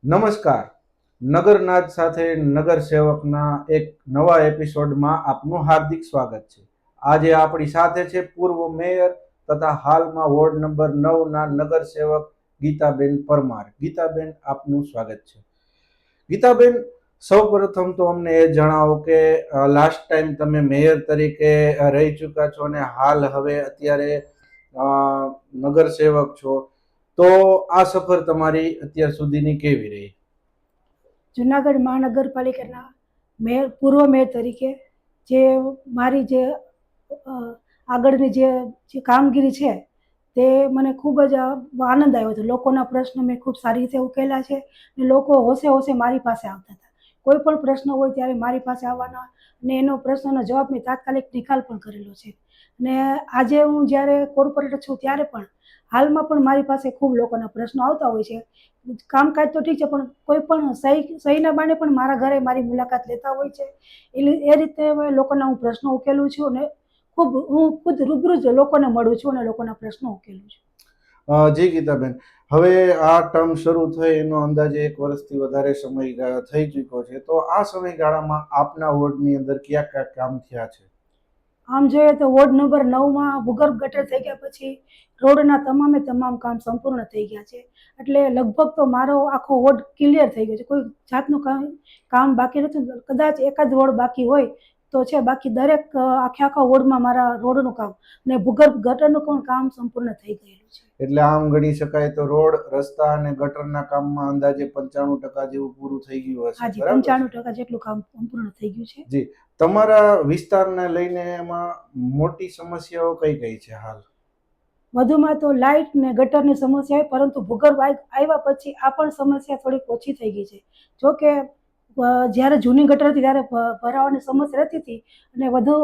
નમસ્કાર. નગરનાદ સાથે નગર સેવકના એક નવા એપિસોડમાં આપનું હાર્દિક સ્વાગત છે. આજે આપણી સાથે છે પૂર્વ મેયર તથા હાલમાં વોર્ડ નંબર 9ના નગર સેવક ગીતાબેન પરમાર. ગીતાબેન, આપનું સ્વાગત છે. ગીતાબેન, સૌપ્રથમ તો અમને એ જણાવો કે લાસ્ટ ટાઈમ તમે મેયર તરીકે રહી ચૂક્યા છો અને હાલ હવે અત્યારે નગર સેવક છો, તો આ સફર તમારી અત્યાર સુધીની કેવી રહી? જુનાગઢ મહાનગરપાલિકાના પૂર્વ મેયર તરીકે જે મારી જે આગળની જે કામગીરી છે તે મને ખૂબ જ આનંદ આવ્યો હતો. લોકોના પ્રશ્નો મેં ખૂબ સારી રીતે ઉકેલા છે અને લોકો હોશે હોશે મારી પાસે આવતા હતા. કોઈ પણ પ્રશ્ન હોય ત્યારે મારી પાસે આવવાના અને એનો પ્રશ્નનો જવાબ મેં તાત્કાલિક નિકાલ પણ કરેલો છે. અને આજે હું જ્યારે કોર્પોરેટર છું ત્યારે પણ હાલમાં પણ મારી પાસે ખૂબ લોકોના પ્રશ્નો આવતા હોય છે. કામકાજ તો ઠીક છે, પણ કોઈ પણ સહીના બાને પણ મારા ઘરે મારી મુલાકાત લેતા હોય છે. એ રીતે લોકોના હું પ્રશ્નો ઉકેલું છું અને હું ખુદ રૂબરૂ જ લોકોને મળું છું અને લોકોના પ્રશ્નો ઉકેલું છું. જી ગીતાબેન, હવે આ ટર્મ શરૂ થઈ એનો અંદાજે 1 વર્ષથી વધારે સમય થઈ ચૂક્યો છે, તો આ સમયગાળામાં આપના વોર્ડની અંદર કયા કયા કામ થયા છે? આમ જોઈએ તો વોર્ડ નંબર 9માં ભૂગર્ભ ગટર થઈ ગયા પછી રોડના તમામ કામ સંપૂર્ણ થઈ ગયા છે. એટલે લગભગ તો મારો આખો વોર્ડ ક્લિયર થઈ ગયો છે. કોઈ જાતનું કામ બાકી નથી. કદાચ એકાદ રોડ બાકી હોય તો છે, બાકી દરેક આખા વોર્ડમાં મારા રોડનું કામ અને ભૂગર્ભ ગટરનું પણ કામ સંપૂર્ણ થઈ ગયેલું છે. એટલે આમ ગણી શકાય તો રોડ, રસ્તા અને ગટરના કામમાં અંદાજે 95% જેવું પૂરું થઈ ગયું હશે. હાજી, બરાબર? 95% જેટલું કામ સંપૂર્ણ થઈ ગયું છે. જી, તમારા વિસ્તારને લઈને એમાં મોટી સમસ્યાઓ કઈ કઈ છે હાલ? વધુમાં તો લાઇટ ને ગટરની સમસ્યા હોય, પરંતુ ભૂગર્ભ આવ્યા પછી આ પણ સમસ્યા થોડીક ઓછી થઈ ગઈ છે. જો કે જ્યારે જૂની ગટર હતી ત્યારે ભરાવાની સમસ્યા રહેતી હતી અને વધુ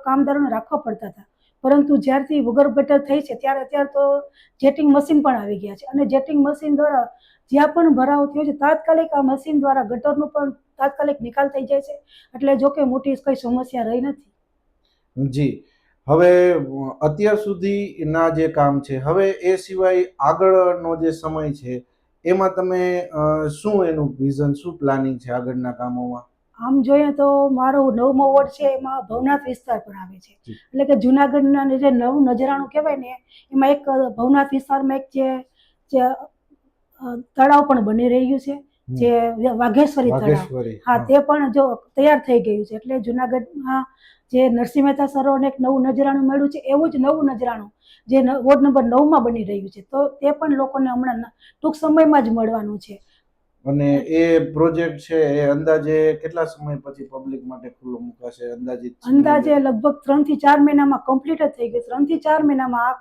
કામદારોને રાખવા પડતા હતા. પરંતુ જ્યારથી ભૂગર્ભ ગટર થઈ છે અત્યારે તો જેટિંગ મશીન પણ આવી ગયા છે અને જેટિંગ મશીન દ્વારા જ્યાં પણ ભરાવો થયો છે તાત્કાલિક આ મશીન દ્વારા ગટરનું પણ તાત્કાલિક નિકાલ થઈ જાય છે. એટલે જો કે મોટી કઈ સમસ્યા રહી નથી. જી, હવે અત્યાર સુધીના જે કામ છે, હવે એ સિવાય આગળનો જે સમય છે એમાં તમે શું એનું વિઝન, શું પ્લાનિંગ છે આગળના કામોમાં? આમ જોઈએ તો મારો 9મો વોર્ડ છે, એમાં ભવનાથ વિસ્તાર પણ આવે છે. એટલે કે જુનાગઢના જે નવું નજરાણું કહેવાય ને, એમાં એક ભવનાથ વિસ્તારમાં એક જે તળાવ પણ બની રહ્યું છે, જે વાઘેશ્વરી તળાવ. હા, તે પણ જો તૈયાર થઈ ગયું છે. એટલે જુનાગઢમાં જે નરસિંહ મહેતા સરોવરને એક નવું નજરાણું મળ્યું છે, એવું જ નવું નજરાણું જે વોર્ડ નંબર 9માં બની રહ્યું છે. તો તે પણ લોકોને હમણાં ટૂંક સમયમાં જ મળવાનું છે. અને એ પ્રોજેક્ટ છે એ અંદાજે કેટલા સમય પછી પબ્લિક માટે ખુલ્લો મુકાશે? અંદાજે લગભગ 3 થી 4 મહિનામાં કમ્પ્લીટ જ થઈ ગયું. 3 થી 4 મહિનામાં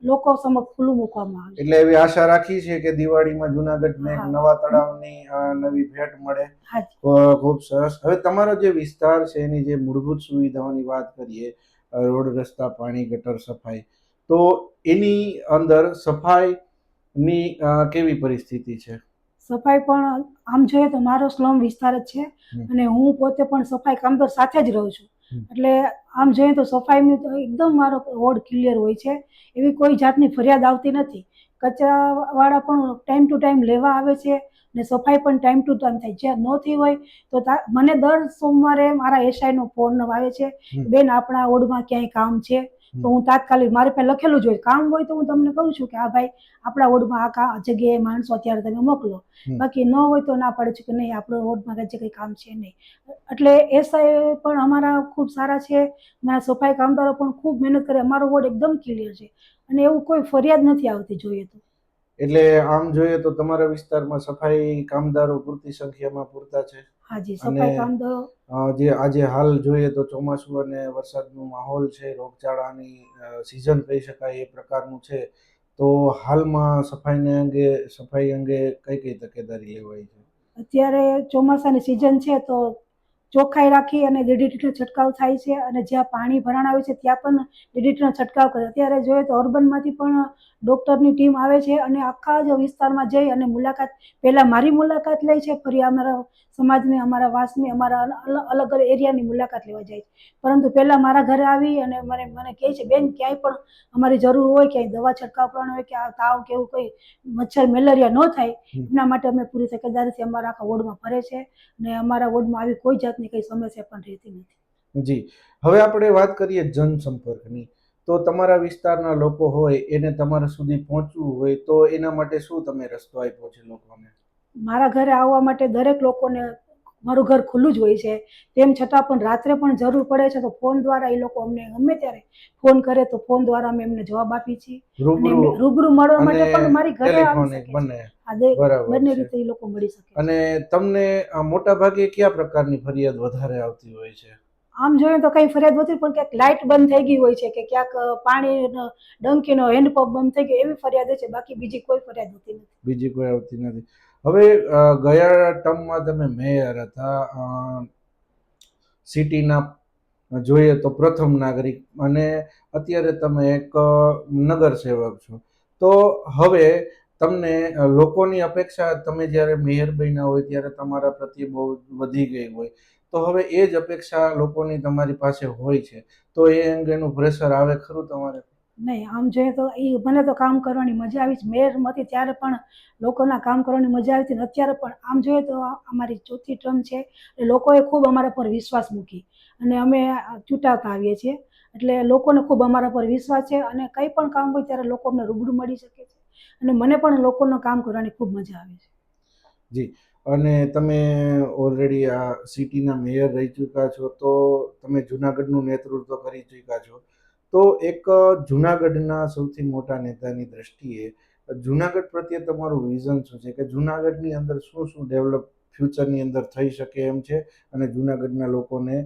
લોકો સમક્ષ ખુલ્લું મૂકવામાં આવશે. એટલે એવી આશા રાખી છે કે દિવાળીમાં જુનાગઢને એક નવા તળાવની નવી ભેટ મળે. ખૂબ સરસ. હવે તમારો જે વિસ્તાર છે એની જે મૂળભૂત સુવિધાઓની વાત કરીએ, રોડ, રસ્તા, પાણી, ગટર, સફાઈ, તો એની અંદર સફાઈની કેવી પરિસ્થિતિ છે? સફાઈ પણ આમ જોઈએ તો મારો સ્લમ વિસ્તાર જ છે અને હું પોતે પણ સફાઈ કામદાર સાથે જ રહું છું. એટલે આમ જોઈએ તો સફાઈની તો એકદમ મારો વોર્ડ ક્લિયર હોય છે. એવી કોઈ જાતની ફરિયાદ આવતી નથી. કચરાવાળા પણ ટાઈમ ટુ ટાઈમ લેવા આવે છે ને સફાઈ પણ ટાઈમ ટુ ટાઈમ થાય. જ્યાં ન થઈ હોય તો મને દર સોમવારે મારા એસઆઈનો ફોન આવે છે, બેન આપણા વોર્ડમાં ક્યાંય કામ છે, તો હું તાત્કાલિક, મારે પાસે લખેલું જ હોય, કામ હોય તો હું તમને કહું છું કે હા ભાઈ, આપણા વોર્ડમાં આ જગ્યાએ માણસો અત્યારે તમે મોકલો. બાકી ન હોય તો ના પાડે છે કે નહીં, આપણો વોર્ડમાં કંઈ કામ છે નહીં. એટલે એસઆઈ પણ અમારા ખૂબ સારા છે. મારા સફાઈ કામદારો પણ ખૂબ મહેનત કરે. અમારો વોર્ડ એકદમ ક્લિયર છે અને એવું કોઈ ફરિયાદ નથી આવતી જોઈએ તો. એટલે આમ જોઈએ તો તમારા વિસ્તારમાં સફાઈ કામદારો પૂરતી સંખ્યામાં પૂરતા છે? હાજી, સફાઈ કામદારો. જે આજે હાલ જોઈએ તો ચોમાસું અને વરસાદનો માહોલ છે, રોગચાળાની સિઝન કહી શકાય એ પ્રકારનું છે, તો હાલમાં સફાઈ અંગે કઈ કઈ તકેદારી લેવાય છે? અત્યારે ચોમાસાની સિઝન છે તો ચોખ્ખાઈ રાખી અને DDTનો છંટકાવ થાય છે અને જ્યાં પાણી ભરાણ આવે છે ત્યાં પણ DDTનો છંટકાવ કરે. અત્યારે જોઈએ તો અર્બનમાંથી પણ ડૉક્ટરની ટીમ આવે છે અને આખા જ વિસ્તારમાં જઈ અને મુલાકાત, પહેલાં મારી મુલાકાત લે છે, ફરી અમારા સમાજની, અમારા વાસની, અમારા અલગ અલગ એરિયાની મુલાકાત લેવા જાય છે. પરંતુ પહેલાં મારા ઘરે આવી અને મને કહે છે, બેન ક્યાંય પણ અમારી જરૂર હોય, ક્યાંય દવા છંટકાવ કરવાનો હોય કે આ તાવ કે એવું કંઈ મચ્છર મેલેરિયા ન થાય એના માટે અમે પૂરી તકેદારીથી અમારા આખા વોર્ડમાં ફરે છે અને અમારા વોર્ડમાં આવી કોઈ જાતની કંઈ સમસ્યા પણ રહેતી નથી. જી, હવે આપણે વાત કરીએ જનસંપર્કની. તો તમારા વિસ્તારના લોકો હોય એને તમારા સુધી પહોંચવું હોય તો એના માટે શું તમે રસ્તો આપ્યો છે લોકોને? મારા ઘરે આવવા માટે દરેક લોકોને મારું ઘર ખુલ્લું જ હોય છે. તેમ છતાં પણ રાત્રે પણ જરૂર પડે છે તો ફોન દ્વારા એ લોકો અમને ગમે ત્યારે ફોન કરે તો ફોન દ્વારા અમે એમને જવાબ આપીએ છીએ. અને એમને રૂબરૂ મળવા માટે પણ મારી ઘરે આવી શકે છે. બંને રીતે એ લોકો મળી શકે છે. અને તમને મોટા ભાગે કયા પ્રકારની ફરિયાદ વધારે આવતી હોય છે? આમ જોઈએ તો કઈ ફરિયાદ નથી, પણ ક્યાંક લાઇટ બંધ થઈ ગઈ હોય છે કે ક્યાંક પાણીનો ડંકીનો હેન્ડપંપ બંધ થઈ ગયો એવી ફરિયાદ છે, બાકી બીજી કોઈ ફરિયાદ હોતી નથી. બીજી કોઈ આવતી નથી. હવે ગયા ટર્મમાં તમે મેયર હતા, સિટીના જોઈએ તો પ્રથમ નાગરિક, અને અત્યારે તમે એક નગર સેવક છો. તો હવે તમને લોકોની અપેક્ષા, તમે જ્યારે મેયર બન્યા હોય ત્યારે તમારા પ્રત્યે બહુ વધી ગઈ હોય, તો હવે એ જ અપેક્ષા લોકોની તમારી પાસે હોય છે, તો એ અંગેનું પ્રેશર આવે ખરું તમારે? નહીં, આમ જોઈએ તો એ મને તો કામ કરવાની મજા આવી છે. મેયર હતી ત્યારે પણ લોકોના કામ કરવાની મજા આવી હતી ને અત્યારે પણ આમ જોઈએ તો અમારી ચોથી ટર્મ છે, લોકોએ ખૂબ અમારા પર વિશ્વાસ મૂકી અને અમે ચૂંટાતા આવીએ છીએ. એટલે લોકોને ખૂબ અમારા પર વિશ્વાસ છે અને કંઈ પણ કામ હોય ત્યારે લોકો અમને રૂબરૂ મળી શકે છે અને મને પણ લોકોનું કામ કરવાની ખૂબ મજા આવે છે. જી, અને તમે ઓલરેડી આ સિટીના મેયર રહી ચૂક્યા છો, તો તમે જુનાગઢનું નેતૃત્વ કરી ચૂક્યા છો. તો એક જુનાગઢના સૌથી મોટા નેતાની દ્રષ્ટિએ જુનાગઢ પ્રત્યે તમારું વિઝન શું છે કે જુનાગઢની અંદર શું શું ડેવલપ ફ્યુચરની અંદર થઈ શકે એમ છે અને જુનાગઢના લોકોને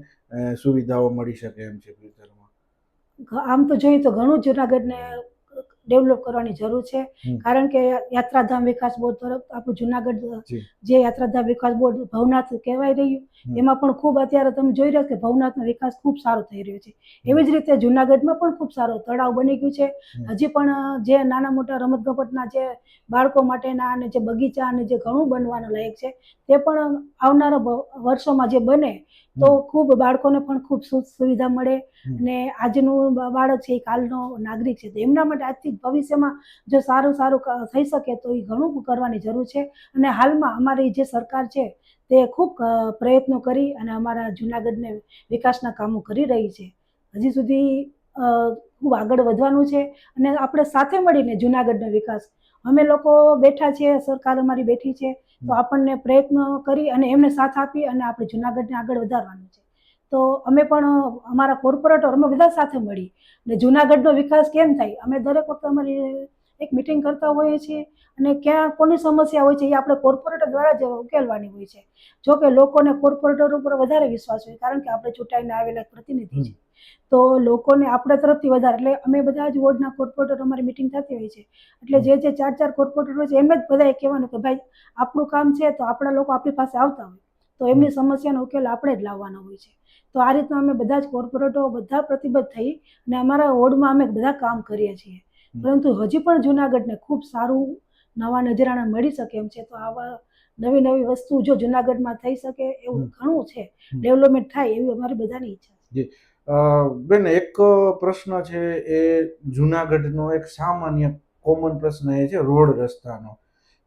સુવિધાઓ મળી શકે એમ છે ફ્યુચરમાં? આમ તો જોઈએ તો ઘણું જુનાગઢને ડેવલપ કરવાની જરૂર છે, કારણ કે યાત્રાધામ વિકાસ બોર્ડ તરફ આપણું જુનાગઢ જે યાત્રાધામ વિકાસ બોર્ડ ભવનાથ કહેવાય રહ્યું એમાં પણ ખૂબ અત્યારે તમે જોઈ રહ્યા કે ભવનાથનો વિકાસ ખૂબ સારો થઈ રહ્યો છે. એવી જ રીતે જુનાગઢમાં પણ ખૂબ સારો તળાવ બની ગયું છે. હજી પણ જે નાના મોટા રમતગમતના જે બાળકો માટેના અને જે બગીચા અને જે ઘણું બનવાનું લાયક છે તે પણ આવનારા વર્ષોમાં જે બને તો ખૂબ બાળકોને પણ ખૂબ સુવિધા મળે અને આજનું બાળક છે એ કાલનો નાગરિક છે, તો એમના માટે આજથી ભવિષ્યમાં જો સારું થઈ શકે તો એ ઘણું કરવાની જરૂર છે. અને હાલમાં અમારી જે સરકાર છે તે ખૂબ પ્રયત્નો કરી અને અમારા જુનાગઢને વિકાસના કામો કરી રહી છે. હજી સુધી ખૂબ આગળ વધવાનું છે અને આપણે સાથે મળીને જુનાગઢનો વિકાસ, અમે લોકો બેઠા છીએ, સરકાર અમારી બેઠી છે, તો આપણને પ્રયત્ન કરી અને એમને સાથ આપી અને આપણે જુનાગઢને આગળ વધારવાનું છે. તો અમે પણ અમારા કોર્પોરેટર અમે બધા સાથે મળી અને જુનાગઢનો વિકાસ કેમ થાય, અમે દરેક વખતે અમારી એક મિટિંગ કરતા હોઈએ છીએ અને ક્યાં કોની સમસ્યા હોય છે એ આપણે કોર્પોરેટર દ્વારા જ ઉકેલવાની હોય છે. જો કે લોકોને કોર્પોરેટર ઉપર વધારે વિશ્વાસ હોય, કારણ કે આપણે ચૂંટાઈને આવેલા પ્રતિનિધિ છે, તો લોકોને આપણા તરફથી વધારે, એટલે અમે બધા જ વોર્ડના કોર્પોરેટર અમારી મિટિંગ થતી હોય છે, એટલે જે 4 કોર્પોરેટર હોય છે એમને જ બધાએ કહેવાનું કે ભાઈ આપણું કામ છે તો આપણા લોકો આપણી પાસે આવતા હોય તો એમની સમસ્યાનો ઉકેલ આપણે જ લાવવાનો હોય છે. તો આ રીતના અમે બધા જ કોર્પોરેટરો બધા પ્રતિબદ્ધ થઈ અને અમારા વોર્ડમાં અમે બધા કામ કરીએ છીએ. પરંતુ હજી પણ જુનાગઢને ખૂબ સારું નવા નજરાણા મળી શકે એમ છે, તો આવા નવી વસ્તુ જો જુનાગઢમાં થઈ શકે એવું ઘણું છે, ડેવલપમેન્ટ થાય એવી અમારી બધાની ઈચ્છા છે. બેન, એક પ્રશ્ન છે, એ જુનાગઢનો એક સામાન્ય કોમન પ્રશ્ન એ છે રોડ રસ્તાનો,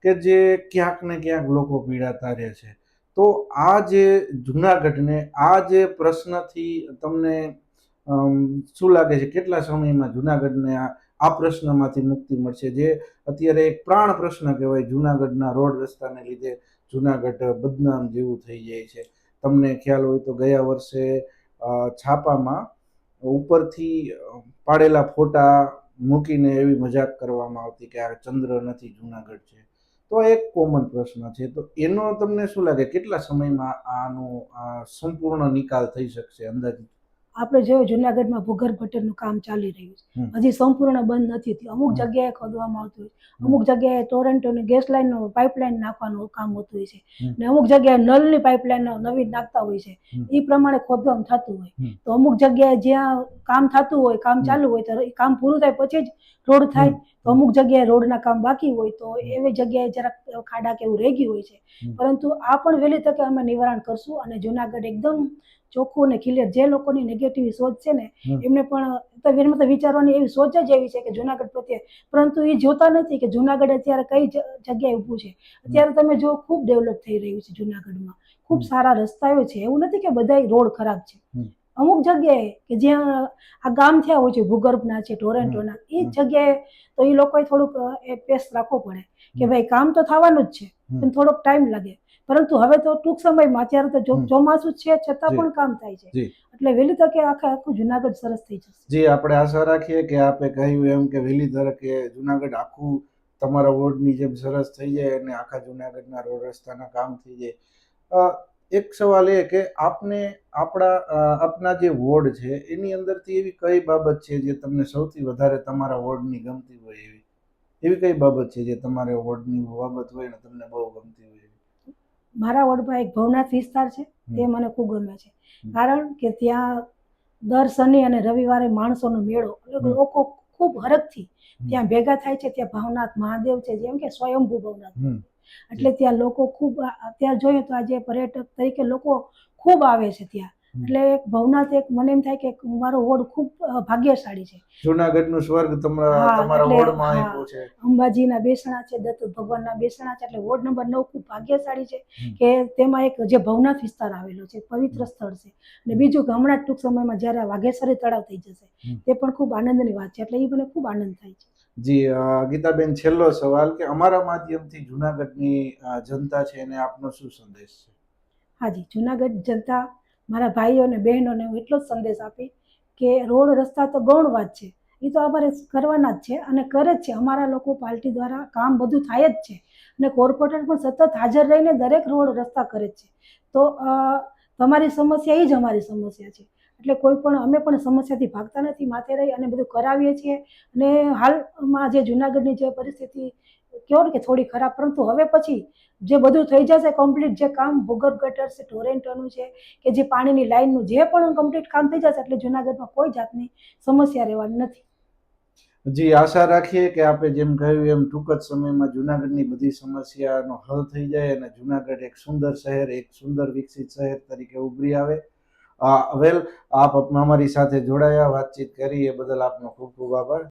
કે જે ક્યાંક ને ક્યાંક લોકો પીડાતા રહે છે. તો આ જે જુનાગઢને આ જે પ્રશ્નથી તમને શું લાગે છે કેટલા સમયમાં જુનાગઢને આ પ્રશ્નમાંથી મુક્તિ મળશે, જે અત્યારે એક પ્રાણ પ્રશ્ન કહેવાય, જુનાગઢના રોડ રસ્તાને લીધે જુનાગઢ બદનામ જેવું થઈ જાય છે? તમને ખ્યાલ હોય તો ગયા વર્ષે છાપામાં ઉપરથી પાડેલા ફોટા મૂકીને એવી મજાક કરવામાં આવતી કે આ ચંદ્ર નથી જુનાગઢ છે. તો એક કોમન પ્રશ્ન છે, તો એનો તમને શું લાગે કેટલા સમયમાં આનો સંપૂર્ણ નિકાલ થઈ શકશે અંદાજિત? આપણે જોયું જુનાગઢમાં ભૂગર્ભ ગટરનું કામ ચાલી રહ્યું છે, હમ. હજી સંપૂર્ણ બંધ નથી થયું. અમુક જગ્યાએ ખોદવામાં આવતું હોય છે, અમુક જગ્યાએ ટોરેન્ટોની ગેસ લાઈનનો પાઇપલાઇન નાખવાનું કામ હોતું હોય છે, ને અમુક જગ્યાએ નળની પાઇપલાઇન નવી નાખતા હોય છે. એ પ્રમાણે ખોદકામ થતું હોય. તો અમુક જગ્યાએ જ્યાં કામ થતું હોય, કામ ચાલુ હોય, તો એ કામ પૂરું થાય પછી જ રોડ થાય. તો અમુક જગ્યાએ રોડના કામ બાકી હોય તો એવી જગ્યાએ જરાક ખાડા કે એવું રહી ગયું હોય છે. પરંતુ આ પણ વહેલી તકે અમે નિવારણ કરશું અને જુનાગઢ એકદમ ચોખ્ખું અને ક્લિયર. જે લોકોની નેગેટિવ સોચ છે ને એમને પણ તો વિચારવાની એવી સોચ જ એવી છે કે જુનાગઢ પ્રત્યે, પરંતુ એ જોતા નથી કે જુનાગઢ અત્યારે કઈ જગ્યાએ ઊભું છે. અત્યારે તમે જો ખૂબ ડેવલપ થઈ રહ્યું છે જુનાગઢમાં, ખૂબ સારા રસ્તાઓ છે. એવું નથી કે બધા રોડ ખરાબ છે. અમુક જગ્યાએ કે જ્યાં આ ગામ થયા હોય છે ભૂગર્ભના છે, ટોરેન્ટોના, એ જગ્યાએ તો એ લોકોએ થોડુંક એ પેસ રાખવો પડે કે ભાઈ કામ તો થવાનું જ છે, પણ થોડોક ટાઈમ લાગે. પરંતુ હવે તો ટૂંક સમયમાં, અત્યારે તો ચોમાસું છે છતાં પણ કામ થાય છે. એટલે વહેલી તકે આખું જુનાગઢ સરસ થઈ જશે. જી, આપણે આશા રાખીએ કે આપે કહ્યું એમ કે વહેલી તકે જુનાગઢ આખું તમારા વોર્ડની જેમ સરસ થઈ જાય અને આખા જુનાગઢના રોડ રસ્તાના કામ થઈ જાય. એક સવાલ એ કે આપના જે વોર્ડ છે એની અંદરથી એવી કઈ બાબત છે જે તમને સૌથી વધારે તમારા વોર્ડની ગમતી હોય? એવી કઈ બાબત છે જે તમારા વોર્ડની બાબત હોય ને તમને બહુ ગમતી હોય? મારા વોર્ડમાં એક ભવનાથ વિસ્તાર છે, તે મને ખૂબ ગમે છે. કારણ કે ત્યાં દર શનિ અને રવિવારે માણસોનો મેળો, લોકો ખૂબ હરખથી ત્યાં ભેગા થાય છે. ત્યાં ભવનાથ મહાદેવ છે, જેમ કે સ્વયંભૂ ભવનાથ, એટલે ત્યાં લોકો ખૂબ, અત્યારે જોઈએ તો આજે પર્યટક તરીકે લોકો ખૂબ આવે છે ત્યાં. એટલે ભવનાથ એક મને એમ થાય કે મારો વોર્ડ ખૂબ ભાગ્યશાળી છે. જુનાગઢનું સ્વર્ગ તમારા વોર્ડમાં આવ્યું છે. અંબાજીના બેસણા છે, દત્ત ભગવાનના બેસણા છે, એટલે વોર્ડ નંબર 9 ખૂબ ભાગ્યશાળી છે કે તેમાં એક જે ભવનાથ વિસ્તાર આવેલો છે, પવિત્ર સ્થળ છે. અને બીજું કે હમણાં ટૂંક સમયમાં જ્યારે વાઘેશ્વરી તળાવ થઈ જશે, તે પણ ખૂબ આનંદની વાત છે. એટલે એ મને ખૂબ આનંદ થાય છે. જી, ગીતાબેન, છેલ્લો સવાલ કે અમારા માધ્યમથી જુનાગઢની જનતા છે એને આપનો શું સંદેશ છે? હાજી, જુનાગઢ જનતા, મારા ભાઈઓ અને બહેનોને હું એટલો જ સંદેશ આપી કે રોડ રસ્તા તો ગૌણ વાત છે, એ તો અમારે કરવાના જ છે અને કરે જ છે. અમારા લોકો પાર્ટી દ્વારા કામ બધું થાય જ છે અને કોર્પોરેટર પણ સતત હાજર રહીને દરેક રોડ રસ્તા કરે જ છે. તો તમારી સમસ્યા એ જ અમારી સમસ્યા છે. એટલે કોઈ પણ, અમે પણ સમસ્યાથી ભાગતા નથી, માથે રહી અને બધું કરાવીએ છીએ. અને હાલમાં જે જુનાગઢની જે પરિસ્થિતિ કહો ને કે થોડી ખરાબ, પરંતુ હવે પછી જે બધું થઈ જશે કમ્પ્લીટ, જે કામ ભૂગર્ભ ગટર છે, ટોરેન્ટોનું છે, કે જે પાણીની લાઈનનું જે પણ કમ્પ્લીટ કામ થઈ જશે, એટલે જુનાગઢમાં કોઈ જાતની સમસ્યા રહેવાની નથી. જી, આશા રાખીએ કે આપે જેમ કહ્યું એમ ટૂંક જ સમયમાં જુનાગઢની બધી સમસ્યાનો હલ થઈ જાય અને જુનાગઢ એક સુંદર શહેર, એક સુંદર વિકસિત શહેર તરીકે ઉભરી આવે. વેલ, આપ અમારી સાથે જોડાયા, વાતચીત કરી, એ બદલ આપનો ખૂબ ખૂબ આભાર.